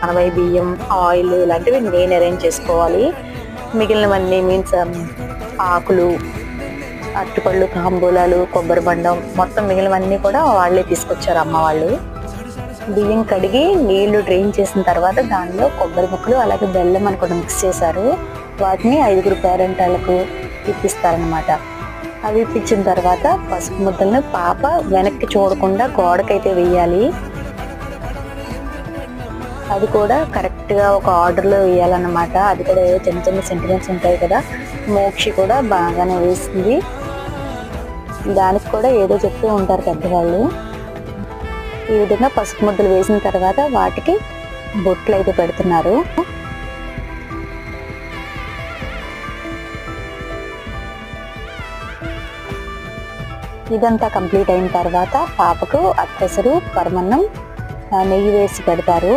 అనవై బియ్యం, ఆయిల్ ఇలాంటివి నేను అరేంజ్ చేసుకోవాలి. మిగిలినవన్నీ మీన్స్ ఆకులు, అరటిపళ్ళు, తాంబూలాలు, కొబ్బరి బండం మొత్తం మిగిలినవన్నీ కూడా వాళ్ళే తీసుకొచ్చారు అమ్మ వాళ్ళు. బియ్యం కడిగి నీళ్లు డ్రైన్ చేసిన తర్వాత దానిలో కొబ్బరి ముక్కలు అలాగే బెల్లం అని కూడా మిక్స్ చేశారు. వాటిని 5 పేరెంటాలకు ఇప్పిస్తారనమాట. అవి ఇప్పించిన తర్వాత పసుపు ముద్దలను పాప వెనక్కి చూడకుండా గోడకైతే వేయాలి. అది కూడా కరెక్ట్గా ఒక ఆర్డర్లో వేయాలన్నమాట. అది కూడా ఏదో చిన్న చిన్న సెంటిమెంట్స్ ఉంటాయి కదా. మోక్షి కూడా బాగానే వేసింది. దానికి కూడా ఏదో చెప్తూ ఉంటారు పెద్దవాళ్ళు. ఈ విధంగా పసుపు ముద్దలు వేసిన తర్వాత వాటికి బొట్లు అయితే పెడుతున్నారు. ఇదంతా కంప్లీట్ అయిన తర్వాత పాపకు అత్తసరు, పరమన్నం, నెయ్యి వేసి పెడతారు.